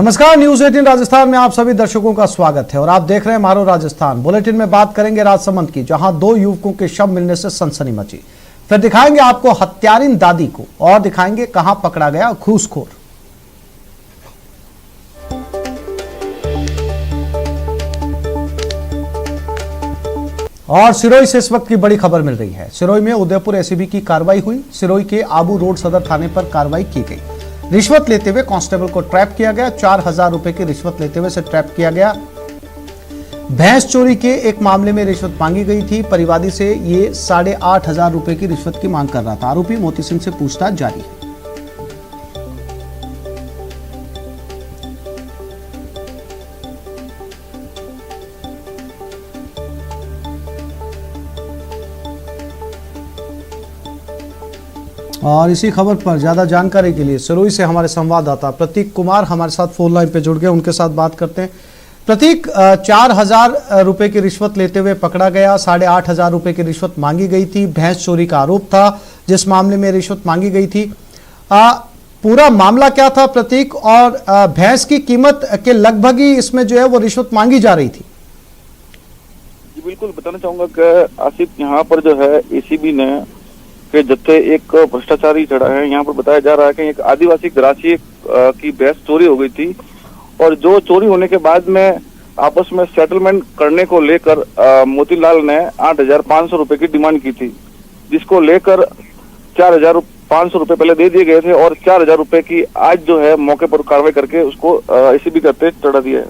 नमस्कार, न्यूज 18 राजस्थान में आप सभी दर्शकों का स्वागत है और आप देख रहे हैं मारो राजस्थान। बुलेटिन में बात करेंगे राजसमंद की, जहां दो युवकों के शव मिलने से सनसनी मची। फिर दिखाएंगे आपको हत्यारिन दादी को और दिखाएंगे कहां पकड़ा गया घूसखोर। और सिरोही से इस वक्त की बड़ी खबर मिल रही है। सिरोही में उदयपुर एसीबी की कार्रवाई हुई। सिरोही के आबू रोड सदर थाने पर कार्रवाई की गई। रिश्वत लेते हुए कांस्टेबल को ट्रैप किया गया। 4000 रुपए की रिश्वत लेते हुए से ट्रैप किया गया। भैंस चोरी के एक मामले में रिश्वत मांगी गई थी। परिवादी से ये 8500 रुपए की रिश्वत की मांग कर रहा था। आरोपी मोती सिंह से पूछताछ जारी है। और इसी खबर पर ज्यादा जानकारी के लिए सिरोही से हमारे संवाददाता प्रतीक कुमार हमारे साथ फोन लाइन पे जुड़ गए। उनके साथ बात करते हैं। प्रतीक, 4000 रुपए की रिश्वत लेते हुए पकड़ा गया। 8500 रुपए की रिश्वत मांगी गई थी। भैंस चोरी का आरोप था जिस मामले में रिश्वत मांगी गई थी। पूरा मामला क्या था प्रतीक, और भैंस की कीमत के लगभग ही इसमें जो है वो रिश्वत मांगी जा रही थी? जी बिल्कुल, बताना चाहूंगा कि आसिफ, यहाँ पर जो है एसीबी ने के जत्थे एक भ्रष्टाचारी चढ़ा है। यहाँ पर बताया जा रहा है कि एक आदिवासी ग्रासी की भैंस चोरी हो गई थी और जो चोरी होने के बाद में आपस में सेटलमेंट करने को लेकर मोतीलाल ने 8500 रुपए की डिमांड की थी, जिसको लेकर 4500 रुपए पहले दे दिए गए थे और 4000 रुपए की आज जो है मौके पर कार्रवाई करके उसको एसीबी करते चढ़ा दिया है।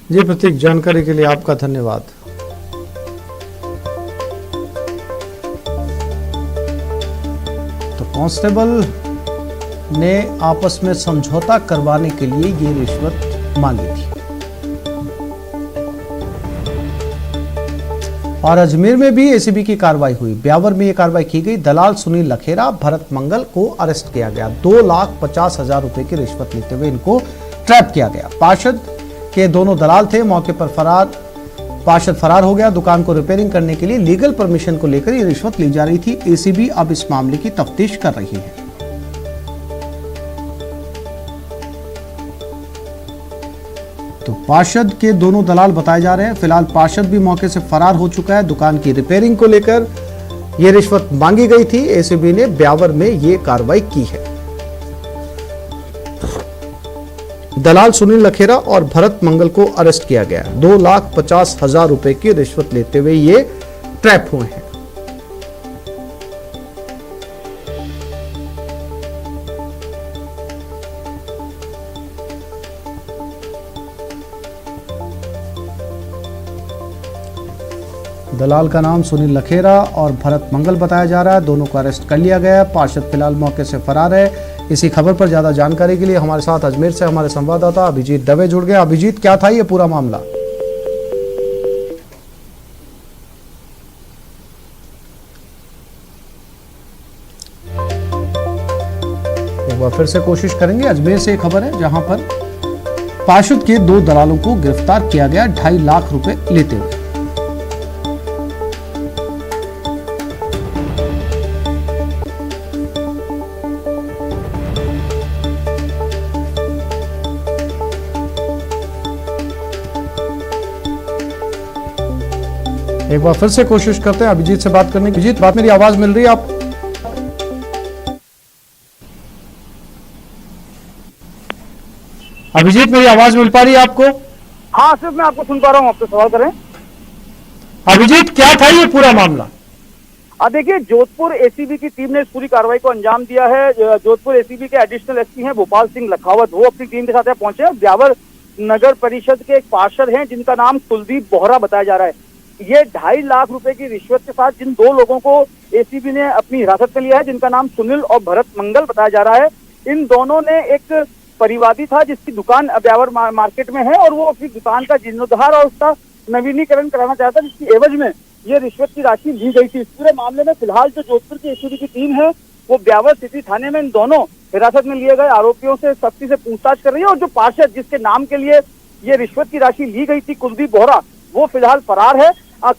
जी प्रतीक, जानकारी के लिए आपका धन्यवाद। कांस्टेबल ने आपस में समझौता करवाने के लिए ये रिश्वत मांगी थी। और अजमेर में भी एसीबी की कार्रवाई हुई। ब्यावर में यह कार्रवाई की गई। दलाल सुनील लखेरा, भरत मंगल को अरेस्ट किया गया। 2,50,000 रुपए की रिश्वत लेते हुए इनको ट्रैप किया गया। पार्षद के दोनों दलाल थे। मौके पर पार्षद फरार हो गया। दुकान को रिपेयरिंग करने के लिए लीगल परमिशन को लेकर यह रिश्वत ली जा रही थी। एसीबी अब इस मामले की तफ्तीश कर रही है। तो पार्षद के दोनों दलाल बताए जा रहे हैं। फिलहाल पार्षद भी मौके से फरार हो चुका है। दुकान की रिपेयरिंग को लेकर यह रिश्वत मांगी गई थी। एसीबी ने ब्यावर में यह कार्रवाई की है। दलाल सुनील लखेरा और भरत मंगल को अरेस्ट किया गया। 2,50,000 रुपए की रिश्वत लेते हुए ये ट्रैप हुए हैं। दलाल का नाम सुनील लखेरा और भरत मंगल बताया जा रहा है। दोनों को अरेस्ट कर लिया गया है। पार्षद फिलहाल मौके से फरार है। इसी खबर पर ज्यादा जानकारी के लिए हमारे साथ अजमेर से हमारे संवाददाता अभिजीत दवे जुड़ गए। अभिजीत, क्या था ये पूरा मामला? एक बार फिर से कोशिश करेंगे। अजमेर से एक खबर है जहां पर पार्षद के 2 दलालों को गिरफ्तार किया गया 2.5 लाख रुपए लेते हुए। एक बार फिर से कोशिश करते हैं अभिजीत से बात करने की। अभिजीत, बात मेरी आवाज मिल रही है आप? अभिजीत, मेरी आवाज मिल पा रही है आपको? हाँ, सिर्फ मैं आपको सुन पा रहा हूँ। आपसे सवाल करें अभिजीत, क्या था ये पूरा मामला? देखिए, जोधपुर एसीबी की टीम ने इस पूरी कार्रवाई को अंजाम दिया है। जोधपुर एसीबी के एडिशनल एसपी हैं भोपाल सिंह लखावत, वो अपनी टीम के साथ यहाँ पहुंचे हैं। ब्यावर नगर परिषद के एक पार्षद हैं जिनका नाम कुलदीप बोहरा बताया जा रहा है। ये 2.5 लाख रुपए की रिश्वत के साथ जिन 2 लोगों को एसीबी ने अपनी हिरासत में लिया है, जिनका नाम सुनील और भरत मंगल बताया जा रहा है, इन दोनों ने एक परिवादी था जिसकी दुकान ब्यावर मार्केट में है और वो अपनी दुकान का जीर्णोद्धार और उसका नवीनीकरण कराना चाहता, जिसकी एवज में ये रिश्वत की राशि ली गई थी। इस पूरे मामले में फिलहाल जो जोधपुर की एसीबी की टीम है वो ब्यावर सिटी थाने में इन दोनों हिरासत में लिए गए आरोपियों से सख्ती से पूछताछ कर रही है। और जो पार्षद जिसके नाम के लिए ये रिश्वत की राशि ली गई थी, कुलदीप बोहरा, वो फिलहाल फरार है।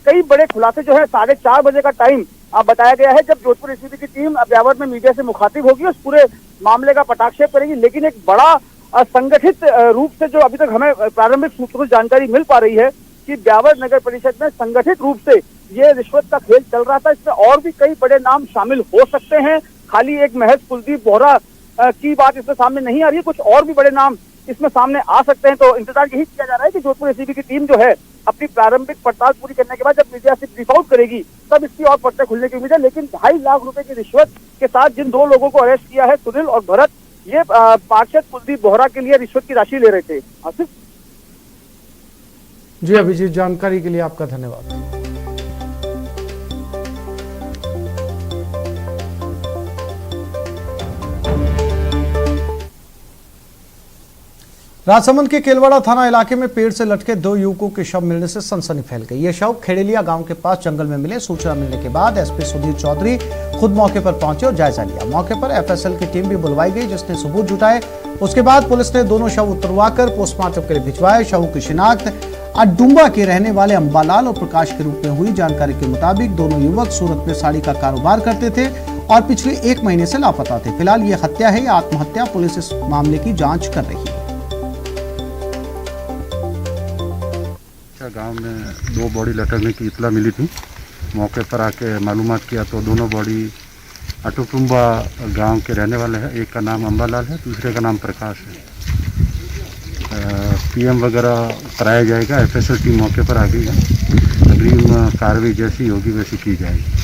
कई बड़े खुलासे जो है 4:30 बजे का टाइम बताया गया है। जब जोधपुर एसीबी की टीम ब्यावर में मीडिया से मुखातिब होगी, उस पूरे मामले का पटाक्षेप करेगी। लेकिन एक बड़ा संगठित रूप से जो अभी तक हमें प्रारंभिक सूत्रों से जानकारी मिल पा रही है कि ब्यावर नगर परिषद में संगठित रूप से ये रिश्वत का खेल चल रहा था। इसमें और भी कई बड़े नाम शामिल हो सकते हैं, खाली एक महज कुलदीप बोहरा की बात इसमें सामने नहीं आ रही है, कुछ और भी बड़े नाम इसमें सामने आ सकते हैं। तो इंतजार यही किया जा रहा है कि जोधपुर एसीबी की टीम जो है अपनी प्रारंभिक पड़ताल पूरी करने के बाद जब मीडिया से ब्रीफ आउट करेगी तब इसकी और पर्चे खुलने की उम्मीद है। लेकिन 2.5 लाख रुपए की रिश्वत के साथ जिन 2 लोगों को अरेस्ट किया है, सुनील और भरत, ये पार्षद कुलदीप बोहरा के लिए रिश्वत की राशि ले रहे थे। आसिफ जी, अभिजीत, जानकारी के लिए आपका धन्यवाद। राजसमंद के केलवाड़ा थाना इलाके में पेड़ से लटके 2 युवकों के शव मिलने से सनसनी फैल गई। ये शव खेड़ेलिया गांव के पास जंगल में मिले। सूचना मिलने के बाद एसपी सुधीर चौधरी खुद मौके पर पहुंचे और जायजा लिया। मौके पर एफएसएल की टीम भी बुलवाई गई, जिसने सबूत जुटाए। उसके बाद पुलिस ने दोनों शव उतरवाकर पोस्टमार्टम के लिए भिजवाए। शवों की शिनाख्त अडुम्बा के रहने वाले अंबालाल और प्रकाश के रूप में हुई। जानकारी के मुताबिक दोनों युवक सूरत में साड़ी का कारोबार करते थे और पिछले 1 महीने से लापता थे। फिलहाल ये हत्या है या आत्महत्या, पुलिस इस मामले की जांच कर रही है। गांव में 2 बॉडी लटकने की इतला मिली थी। मौके पर आके मालूमात किया तो दोनों बॉडी अटुकुम्बा गांव के रहने वाले हैं। एक का नाम अंबालाल है, दूसरे का नाम प्रकाश है। पीएम वगैरह कराया जाएगा। एफएसएल टीम मौके पर आ गई है। अग्रिम कार्रवाई जैसी होगी वैसी की जाएगी।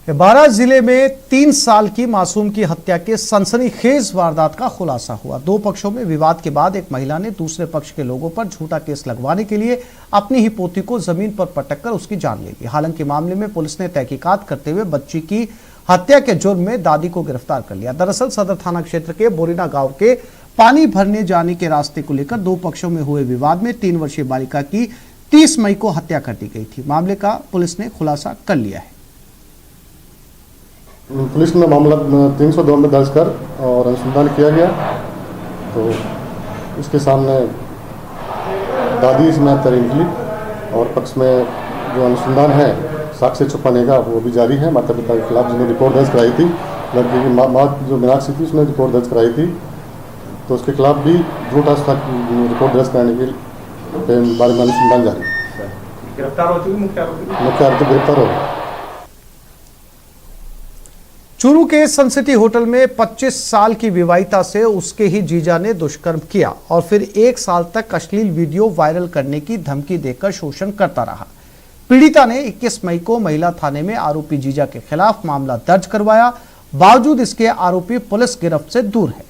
बारां जिले में 3 साल की मासूम की हत्या के सनसनीखेज वारदात का खुलासा हुआ। 2 पक्षों में विवाद के बाद एक महिला ने दूसरे पक्ष के लोगों पर झूठा केस लगवाने के लिए अपनी ही पोती को जमीन पर पटककर उसकी जान ले ली। हालांकि मामले में पुलिस ने तहकीकात करते हुए बच्ची की हत्या के जुर्म में दादी को गिरफ्तार कर लिया। दरअसल सदर थाना क्षेत्र के बोरीना गांव के पानी भरने जाने के रास्ते को लेकर 2 पक्षों में हुए विवाद में 3 वर्षीय बालिका की 30 मई को हत्या कर दी गई थी। मामले का पुलिस ने खुलासा कर लिया है। पुलिस ने मामला 302 में दर्ज कर और अनुसंधान किया गया तो इसके सामने दादी इसमें हत्या निकली और पक्ष में जो अनुसंधान है साक्ष्य छुपाने का वो भी जारी है। माता पिता के खिलाफ जिन्हें रिपोर्ट दर्ज कराई थी, लड़की की माँ जो मीनाक्षी थी उसने रिपोर्ट दर्ज कराई थी, तो उसके खिलाफ भी झूठा रिपोर्ट दर्ज कराने के बारे में अनुसंधान जारी है। गिरफ्तार हो चुकी मुख्य आरोपी गिरफ्तार हो गए। चूरू के सन सिटी होटल में 25 साल की विवाहिता से उसके ही जीजा ने दुष्कर्म किया और फिर 1 साल तक अश्लील वीडियो वायरल करने की धमकी देकर शोषण करता रहा। पीड़िता ने 21 मई को महिला थाने में आरोपी जीजा के खिलाफ मामला दर्ज करवाया। बावजूद इसके आरोपी पुलिस गिरफ्त से दूर है।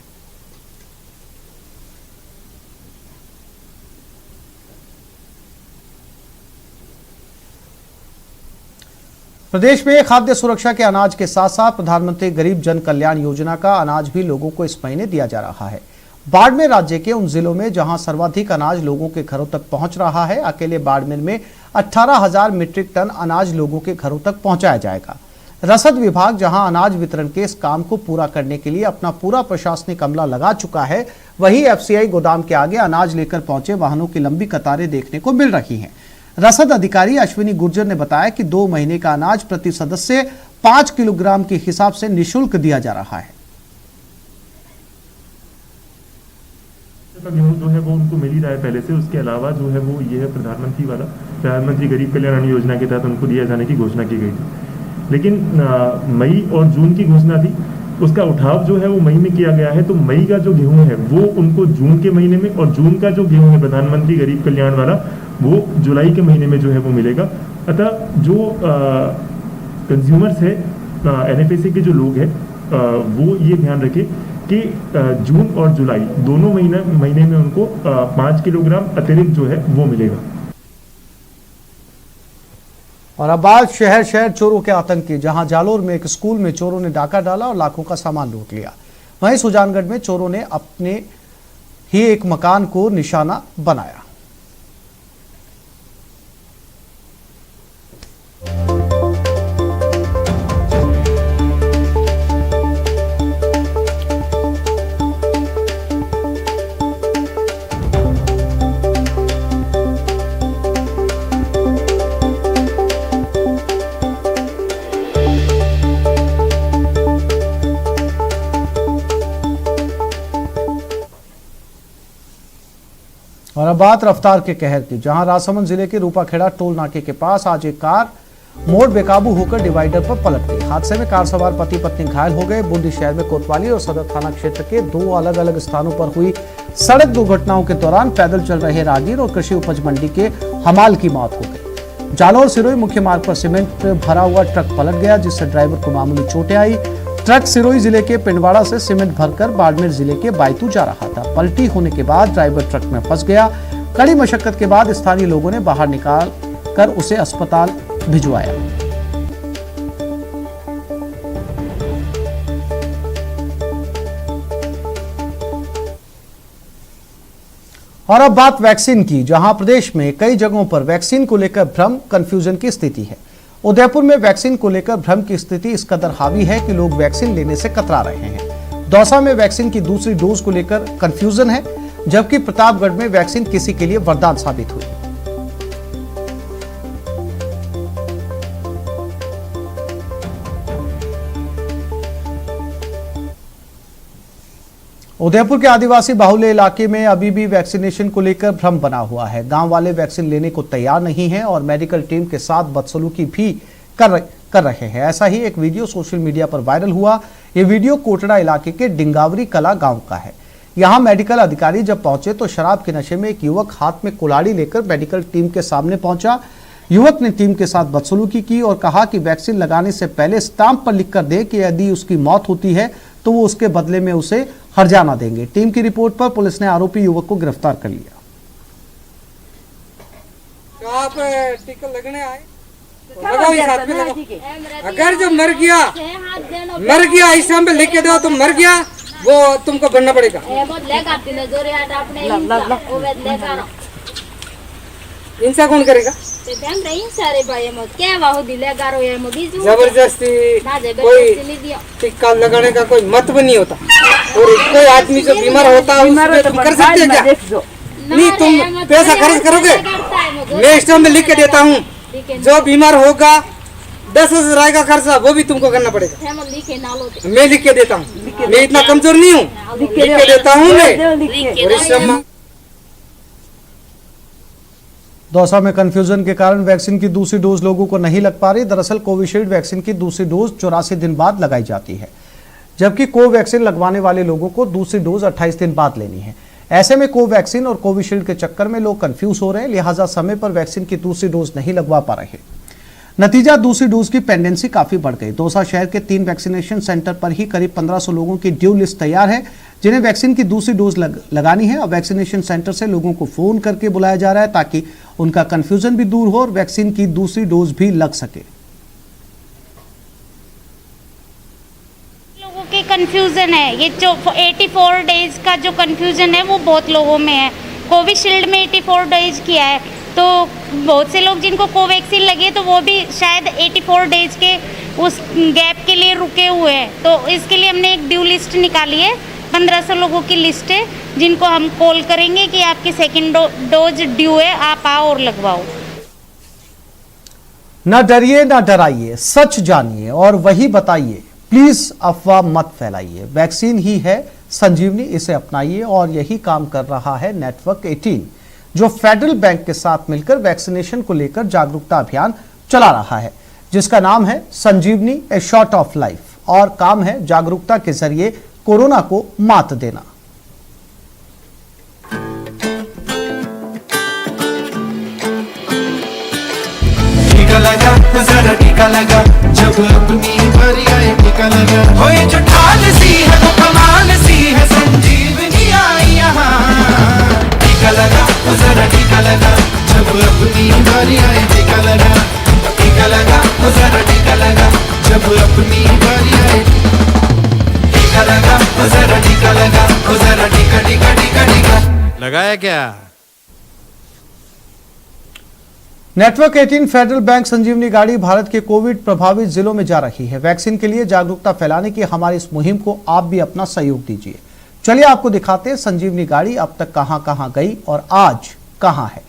प्रदेश में खाद्य सुरक्षा के अनाज के साथ साथ प्रधानमंत्री गरीब जन कल्याण योजना का अनाज भी लोगों को इस महीने दिया जा रहा है। बाड़मेर राज्य के उन जिलों में जहां सर्वाधिक अनाज लोगों के घरों तक पहुंच रहा है। अकेले बाड़मेर में 18,000 मीट्रिक टन अनाज लोगों के घरों तक पहुंचाया जाएगा। रसद विभाग जहां अनाज वितरण के इस काम को पूरा करने के लिए अपना पूरा प्रशासनिक अमला लगा चुका है, वहीं एफसीआई गोदाम के आगे अनाज लेकर पहुंचे वाहनों की लंबी कतारें देखने को मिल रही हैं। रसद अधिकारी अश्विनी गुर्जर ने बताया कि 2 महीने का अनाज प्रति सदस्य 5 किलोग्राम के हिसाब से निःशुल्क दिया जा रहा है। गेहूं जो है वो उनको मिल ही रहा है पहले से। उसके अलावा जो है वो ये है प्रधानमंत्री वाला, प्रधानमंत्री गरीब कल्याण योजना के तहत उनको दिए जाने की घोषणा की गई थी। लेकिन मई और जून की घोषणा थी, उसका उठाव जो है वो मई में किया गया है। तो मई का जो गेहूं है वो उनको जून के महीने में, और जून का जो गेहूं है प्रधानमंत्री गरीब कल्याण वाला वो जुलाई के महीने में जो है वो मिलेगा। अतः जो कंज्यूमर्स है, एनएफएसए के जो लोग हैं, वो ये ध्यान रखें कि जून और जुलाई दोनों महीने में उनको 5 किलोग्राम अतिरिक्त जो है वो मिलेगा। और अब बात शहर शहर चोरों के आतंक की, जहां जालोर में एक स्कूल में चोरों ने डाका डाला और लाखों का सामान लूट लिया। वहीं सुजानगढ़ में चोरों ने अपने ही एक मकान को निशाना बनाया। और अब बात रफ्तार के कहर की, जहां राजसमंद जिले के रूपाखेड़ा टोल नाके के पास आज एक कार मोड़ बेकाबू होकर डिवाइडर पर पलट गई। हादसे में कार सवार पति पत्नी घायल हो गए। बूंदी शहर में कोतवाली और सदर थाना क्षेत्र के 2 अलग अलग स्थानों पर हुई सड़क दुर्घटनाओं के दौरान पैदल चल रहे राहगीर और कृषि उपज मंडी के हमाल की मौत हो गई। जालौर सिरोही मुख्य मार्ग पर सीमेंट भरा हुआ ट्रक पलट गया, जिससे ड्राइवर को मामूली चोटें आई। ट्रक सिरोही जिले के पिंडवाड़ा से सीमेंट भरकर बाड़मेर जिले के बायतू जा रहा था। पलटी होने के बाद ड्राइवर ट्रक में फंस गया। कड़ी मशक्कत के बाद स्थानीय लोगों ने बाहर निकाल कर उसे अस्पताल भिजवाया। और अब बात वैक्सीन की, जहां प्रदेश में कई जगहों पर वैक्सीन को लेकर भ्रम कंफ्यूजन की स्थिति है। उदयपुर में वैक्सीन को लेकर भ्रम की स्थिति इस कदर हावी है कि लोग वैक्सीन लेने से कतरा रहे हैं। दौसा में वैक्सीन की दूसरी डोज को लेकर कंफ्यूजन है, जबकि प्रतापगढ़ में वैक्सीन किसी के लिए वरदान साबित हुई। उदयपुर के आदिवासी बाहुल्य इलाके में अभी भी वैक्सीनेशन को लेकर भ्रम बना हुआ है। गांव वाले वैक्सीन लेने को तैयार नहीं हैं और मेडिकल टीम के साथ बदसलूकी भी कर रहे हैं। ऐसा ही एक वीडियो सोशल मीडिया पर वायरल हुआ। ये वीडियो कोटड़ा इलाके के डिंगावरी कला गांव का है। यहां मेडिकल अधिकारी जब पहुंचे तो शराब के नशे में एक युवक हाथ में कुल्हाड़ी लेकर मेडिकल टीम के सामने पहुंचा। युवक ने टीम के साथ बदसलूकी की और कहा कि वैक्सीन लगाने से पहले स्टाम्प पर लिखकर दे कि यदि उसकी मौत होती है तो वो उसके बदले में उसे हर्जाना देंगे। टीम की रिपोर्ट पर पुलिस ने आरोपी युवक को गिरफ्तार कर लिया। तो आप टीका लगने आए, लगाओ इस हाथ में लगाओ। अगर जो मर गया इस टाइम पे लेके दो, तुम मर गया वो तुमको बनना पड़ेगा। हिंसा कौन करेगा? जबरदस्ती कोई टीका लगाने का कोई मतलब नहीं होता। और कोई आदमी जो बीमार होता है उसमें तुम कर सकते हैं क्या? नहीं, तुम पैसा खर्च करोगे? मैं इस टाइम में लिख के देता हूँ, जो बीमार होगा 10,000 आएगा खर्चा, वो भी तुमको करना पड़ेगा। मैं लिख के देता हूँ, मैं इतना कमजोर नहीं हूँ, लिख के देता हूँ मैं। दौसा में कंफ्यूजन के कारण वैक्सीन की दूसरी डोज लोगों को नहीं लग पा रही। दरअसल कोविशील्ड वैक्सीन की दूसरी डोज 84 दिन बाद लगाई जाती है, जबकि कोवैक्सीन लगवाने वाले लोगों को दूसरी डोज 28 दिन बाद लेनी है। ऐसे में कोवैक्सीन और कोविशील्ड के चक्कर में लोग कंफ्यूज हो रहे हैं, लिहाजा समय पर वैक्सीन की दूसरी डोज नहीं लगवा पा रहे। नतीजा दूसरी डोज की पेंडेंसी काफी बढ़ गई। दौसा शहर के 3 वैक्सीनेशन सेंटर पर ही करीब 1500 लोगों की ड्यू लिस्ट तैयार है, जिन्हें वैक्सीन की दूसरी डोज लगानी है। अब वैक्सीनेशन सेंटर से लोगों को फोन करके बुलाया जा रहा है ताकि उनका कंफ्यूजन भी दूर हो और वैक्सीन की दूसरी डोज भी लग सके। लोगों के कंफ्यूजन है, ये जो 84 डेज का जो कंफ्यूजन है वो बहुत लोगों में है। कोविशील्ड में 84 डेज किया है, तो बहुत से लोग जिनको कोवैक्सीन लगे तो वो भी शायद 84 डेज के उस गैप के लिए रुके हुए हैं। तो इसके लिए हमने एक ड्यू लिस्ट निकाली है, 1500 लोगों की लिस्ट है, जिनको हम कॉल करेंगे कि आपकी सेकंड डोज ड्यू है, आप आओ और लगवाओ। न डरिए न डराइए, सच जानिए और वही बताइए। प्लीज अफवाह मत फैलाइए। वैक्सीन ही है संजीवनी, इसे अपनाइए। और यही काम कर रहा है नेटवर्क 18, जो फेडरल बैंक के साथ मिलकर वैक्सीनेशन को लेकर जागरूकता अभियान चला रहा है, जिसका नाम है संजीवनी ए शॉट ऑफ लाइफ। और काम है जागरूकता के जरिए कोरोना को मात देना। टीका लगा तो जरा टीका लगा, जब अपनी बारी आए टीका लगा। हो ये जो ढाल सी है वो कमाल सी है, संजीवनी आई यहाँ। टीका लगा तो जरा टीका लगा, जब अपनी बारी आए टीका लगा। टीका लगा तो जरा टीका लगा, जब अपनी बारी आए टीका लगा। तो जरा टीका लगा, तो जरा टीका टीका टीका टीका लगाया क्या? नेटवर्क 18 फेडरल बैंक संजीवनी गाड़ी भारत के कोविड प्रभावित जिलों में जा रही है। वैक्सीन के लिए जागरूकता फैलाने की हमारी इस मुहिम को आप भी अपना सहयोग दीजिए। चलिए आपको दिखाते हैं संजीवनी गाड़ी अब तक कहां कहां गई और आज कहां है।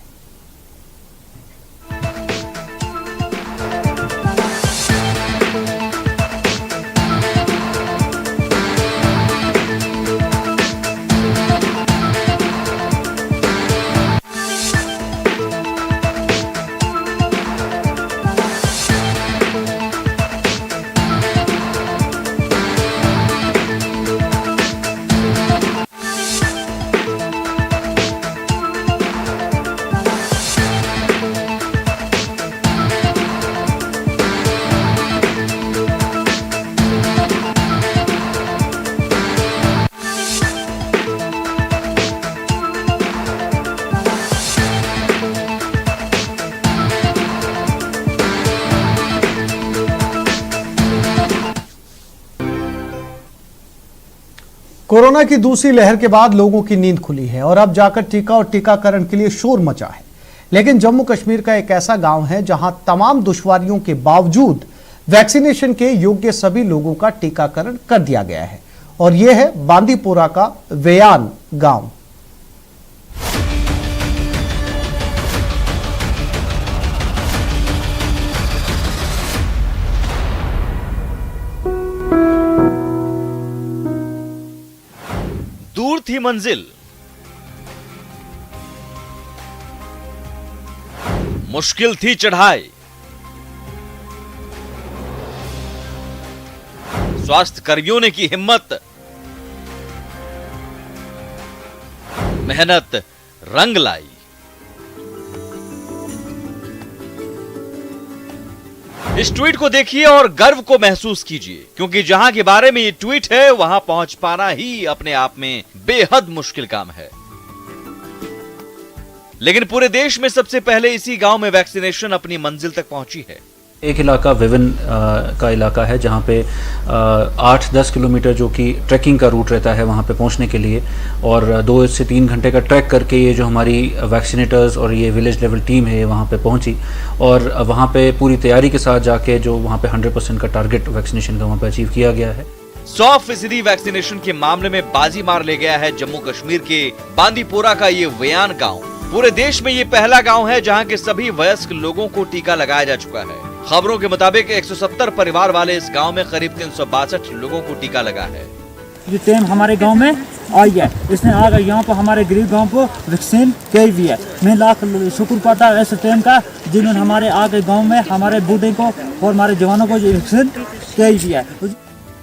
कोरोना की दूसरी लहर के बाद लोगों की नींद खुली है और अब जाकर टीका और टीकाकरण के लिए शोर मचा है। लेकिन जम्मू कश्मीर का एक ऐसा गांव है जहां तमाम दुश्वारियों के बावजूद वैक्सीनेशन के योग्य सभी लोगों का टीकाकरण कर दिया गया है और यह है बांदीपोरा का वेयान गांव। दूर थी मंजिल, मुश्किल थी चढ़ाई, स्वास्थ्य कर्मियों ने की हिम्मत, मेहनत रंग लाई। इस ट्वीट को देखिए और गर्व को महसूस कीजिए, क्योंकि जहां के बारे में ये ट्वीट है वहां पहुंच पाना ही अपने आप में बेहद मुश्किल काम है। लेकिन पूरे देश में सबसे पहले इसी गांव में वैक्सीनेशन अपनी मंजिल तक पहुंची है। एक इलाका विवन का इलाका है जहाँ पे 8-10 किलोमीटर जो कि ट्रैकिंग का रूट रहता है वहाँ पे पहुँचने के लिए, और 2 से 3 घंटे का ट्रैक करके ये जो हमारी वैक्सीनेटर्स और ये विलेज लेवल टीम है वहाँ पे पहुँची और वहाँ पे पूरी तैयारी के साथ जाके जो वहाँ पे 100% का टारगेट वैक्सीनेशन का वहाँ पे अचीव किया गया है। 100% वैक्सीनेशन के मामले में बाजी मार ले गया है जम्मू कश्मीर के बांदीपोरा का ये वेयान गाँव। पूरे देश में ये पहला गाँव है जहाँ के सभी वयस्क लोगों को टीका लगाया जा चुका है। खबरों के मुताबिक 170 परिवार वाले इस गांव में करीब 362 लोगों को टीका लगा है। ये टीम हमारे गांव में आई है, इसने आकर यहाँ पर हमारे गरीब गांव को वैक्सीन की हुई है। मैं लाख शुक्र पाता है इस टीम का जिन्होंने हमारे आगे गांव में हमारे बूढ़े को और हमारे जवानों को वैक्सीन की हुई है।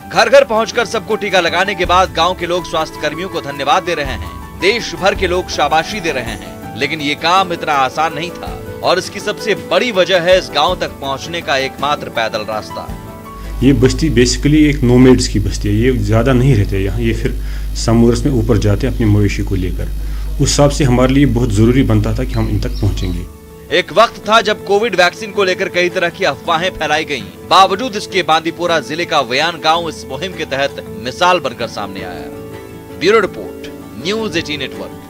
घर घर पहुंचकर सबको टीका लगाने के बाद गाँव के लोग स्वास्थ्य कर्मियों को धन्यवाद दे रहे हैं। देश भर के लोग शाबाशी दे रहे हैं। लेकिन ये काम इतना आसान नहीं था और इसकी सबसे बड़ी वजह है इस गांव तक पहुंचने का एकमात्र पैदल रास्ता। ये बस्ती बेसिकली एक नोमैड्स की बस्ती है, ये ज़्यादा नहीं रहते यहाँ, ये फिर समुद्र में ऊपर जाते हैं अपने मवेशी को लेकर। उस हिसाब से हमारे लिए बहुत ज़रूरी बनता था कि हम इन तक पहुँचेंगे। एक वक्त था जब कोविड वैक्सीन को लेकर कई तरह की अफवाहें फैलाई गईं। बावजूद इसके बांदीपोरा जिले का वेयान गाँव इस मुहिम के तहत मिसाल बनकर सामने आया। Bureau report, news 18 network.